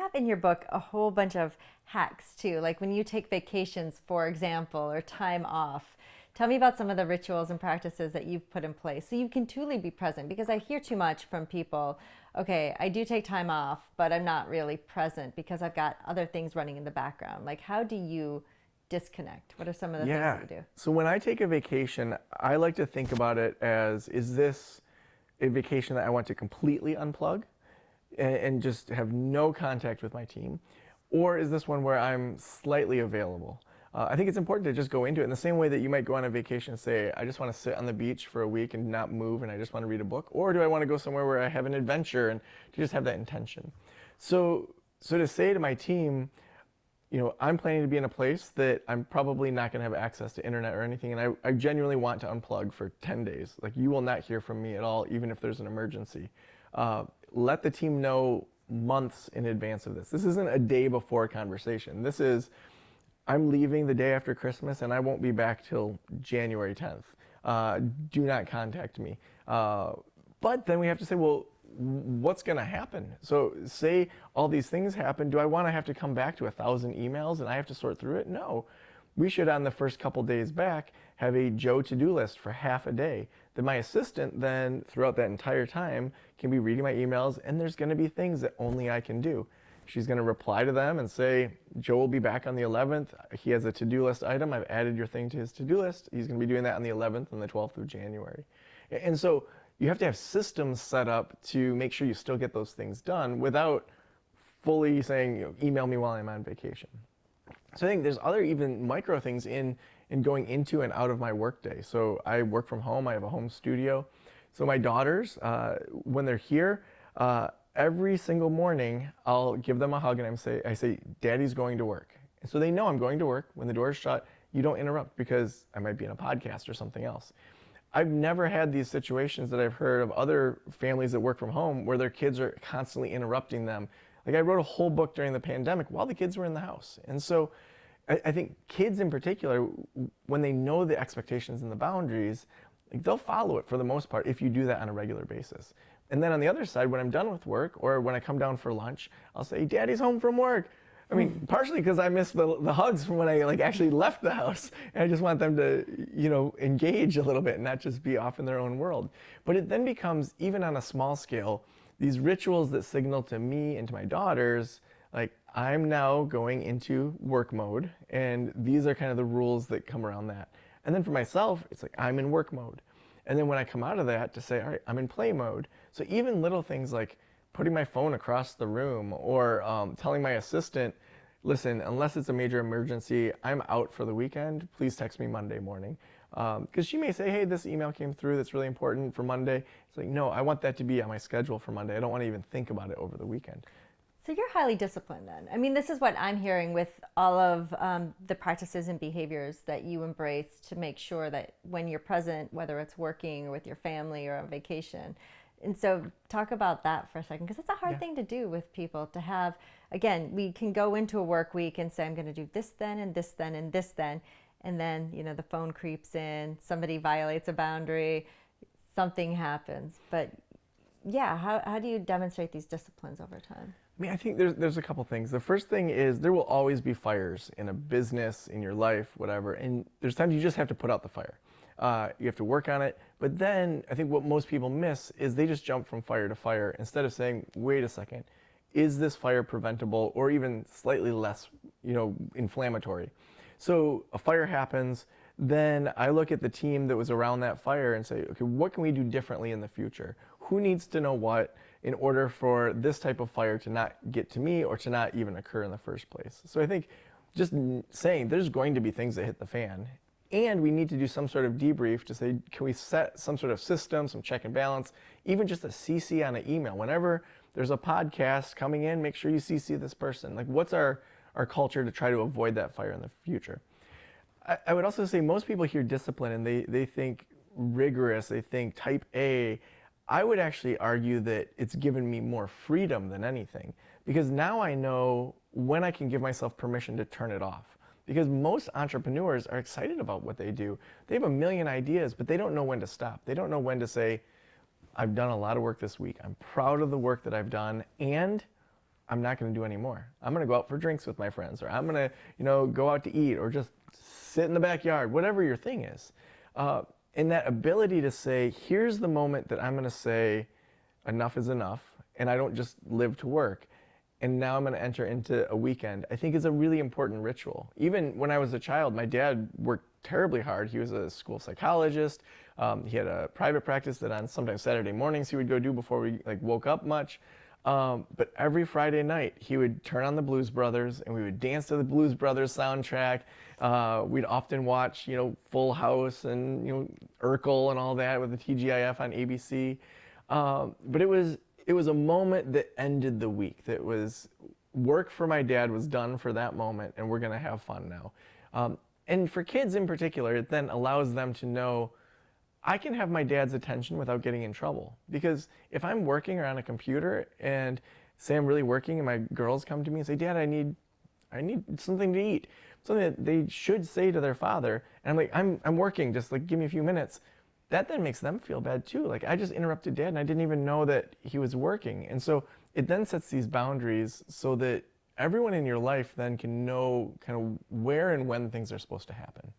have in your book a whole bunch of hacks too, like when you take vacations, for example, or time off. Tell me about some of the rituals and practices that you've put in place so you can truly be present. Because I hear too much from people, okay, I do take time off, but I'm not really present because I've got other things running in the background. Like, how do you disconnect? What are some of the things that you do? So when I take a vacation, I like to think about it as, is this a vacation that I want to completely unplug and just have no contact with my team? Or is this one where I'm slightly available? I think it's important to just go into it in the same way that you might go on a vacation and say, I just want to sit on the beach for a week and not move and I just want to read a book. Or do I want to go somewhere where I have an adventure and to just have that intention? So to say to my team, I'm planning to be in a place that I'm probably not going to have access to internet or anything, and I genuinely want to unplug for 10 days. Like, you will not hear from me at all, even if there's an emergency. Let the team know months in advance of this. This isn't a day before conversation. This is, I'm leaving the day after Christmas and I won't be back till January 10th. Do not contact me. But then we have to say, well, what's going to happen? So say all these things happen. Do I want to have to come back to 1,000 emails and I have to sort through it? No. We should, on the first couple days back, have a Joe to-do list for half a day that my assistant then, throughout that entire time, can be reading my emails, and there's going to be things that only I can do. She's going to reply to them and say, Joe will be back on the 11th. He has a to-do list item. I've added your thing to his to-do list. He's going to be doing that on the 11th and the 12th of January. And so you have to have systems set up to make sure you still get those things done without fully saying, email me while I'm on vacation. So I think there's other even micro things in going into and out of my workday. So I work from home. I have a home studio. So my daughters, when they're here, every single morning, I'll give them a hug and I say, Daddy's going to work. And so they know I'm going to work. When the door is shut, you don't interrupt because I might be in a podcast or something else. I've never had these situations that I've heard of other families that work from home where their kids are constantly interrupting them. Like, I wrote a whole book during the pandemic while the kids were in the house. And so I think kids in particular, when they know the expectations and the boundaries, like, they'll follow it for the most part if you do that on a regular basis. And then on the other side, when I'm done with work or when I come down for lunch, I'll say, Daddy's home from work. I mean, partially because I miss the hugs from when I actually left the house, and I just want them to, engage a little bit and not just be off in their own world. But it then becomes, even on a small scale, these rituals that signal to me and to my daughters, like, I'm now going into work mode, and these are kind of the rules that come around that. And then for myself, it's like, I'm in work mode. And then when I come out of that, to say, all right, I'm in play mode. So even little things like putting my phone across the room or telling my assistant, listen, unless it's a major emergency, I'm out for the weekend. Please text me Monday morning. Because she may say, hey, this email came through that's really important for Monday. It's like, no, I want that to be on my schedule for Monday. I don't want to even think about it over the weekend. So you're highly disciplined then. I mean, this is what I'm hearing with all of the practices and behaviors that you embrace to make sure that when you're present, whether it's working or with your family or on vacation. And so talk about that for a second, because it's a hard thing to do with people to have. Again, we can go into a work week and say, I'm going to do this then and this then and this then. And then, the phone creeps in, somebody violates a boundary, something happens. But yeah, how do you demonstrate these disciplines over time? I mean, I think there's a couple things. The first thing is there will always be fires in a business, in your life, whatever. And there's times you just have to put out the fire. You have to work on it. But then I think what most people miss is they just jump from fire to fire instead of saying, wait a second, is this fire preventable or even slightly less, inflammatory? So a fire happens, then I look at the team that was around that fire and say, okay, what can we do differently in the future? Who needs to know what in order for this type of fire to not get to me or to not even occur in the first place? So I think just saying there's going to be things that hit the fan, and we need to do some sort of debrief to say, can we set some sort of system, some check and balance, even just a CC on an email. Whenever there's a podcast coming in, make sure you CC this person. Like, what's our culture to try to avoid that fire in the future? I would also say most people hear discipline and they think rigorous, they think type A. I would actually argue that it's given me more freedom than anything, because now I know when I can give myself permission to turn it off. Because most entrepreneurs are excited about what they do. They have a million ideas, but they don't know when to stop. They don't know when to say, I've done a lot of work this week. I'm proud of the work that I've done, and I'm not going to do anymore. I'm going to go out for drinks with my friends, or I'm going to, go out to eat, or just sit in the backyard, whatever your thing is. And that ability to say, here's the moment that I'm going to say, enough is enough, and I don't just live to work. And now I'm going to enter into a weekend, I think is a really important ritual. Even when I was a child, my dad worked terribly hard. He was a school psychologist. He had a private practice that on sometimes Saturday mornings he would go do before we woke up much. But every Friday night he would turn on the Blues Brothers and we would dance to the Blues Brothers soundtrack. We'd often watch, Full House and, Urkel and all that with the TGIF on ABC. But it was a moment that ended the week. That was work for my dad was done for that moment, and we're gonna have fun now. And for kids in particular, it then allows them to know I can have my dad's attention without getting in trouble. Because if I'm working or on a computer and say I'm really working and my girls come to me and say, Dad, I need something to eat, something that they should say to their father, and I'm like, I'm working, just give me a few minutes. That then makes them feel bad too. I just interrupted Dad and I didn't even know that he was working. And so it then sets these boundaries so that everyone in your life then can know kind of where and when things are supposed to happen.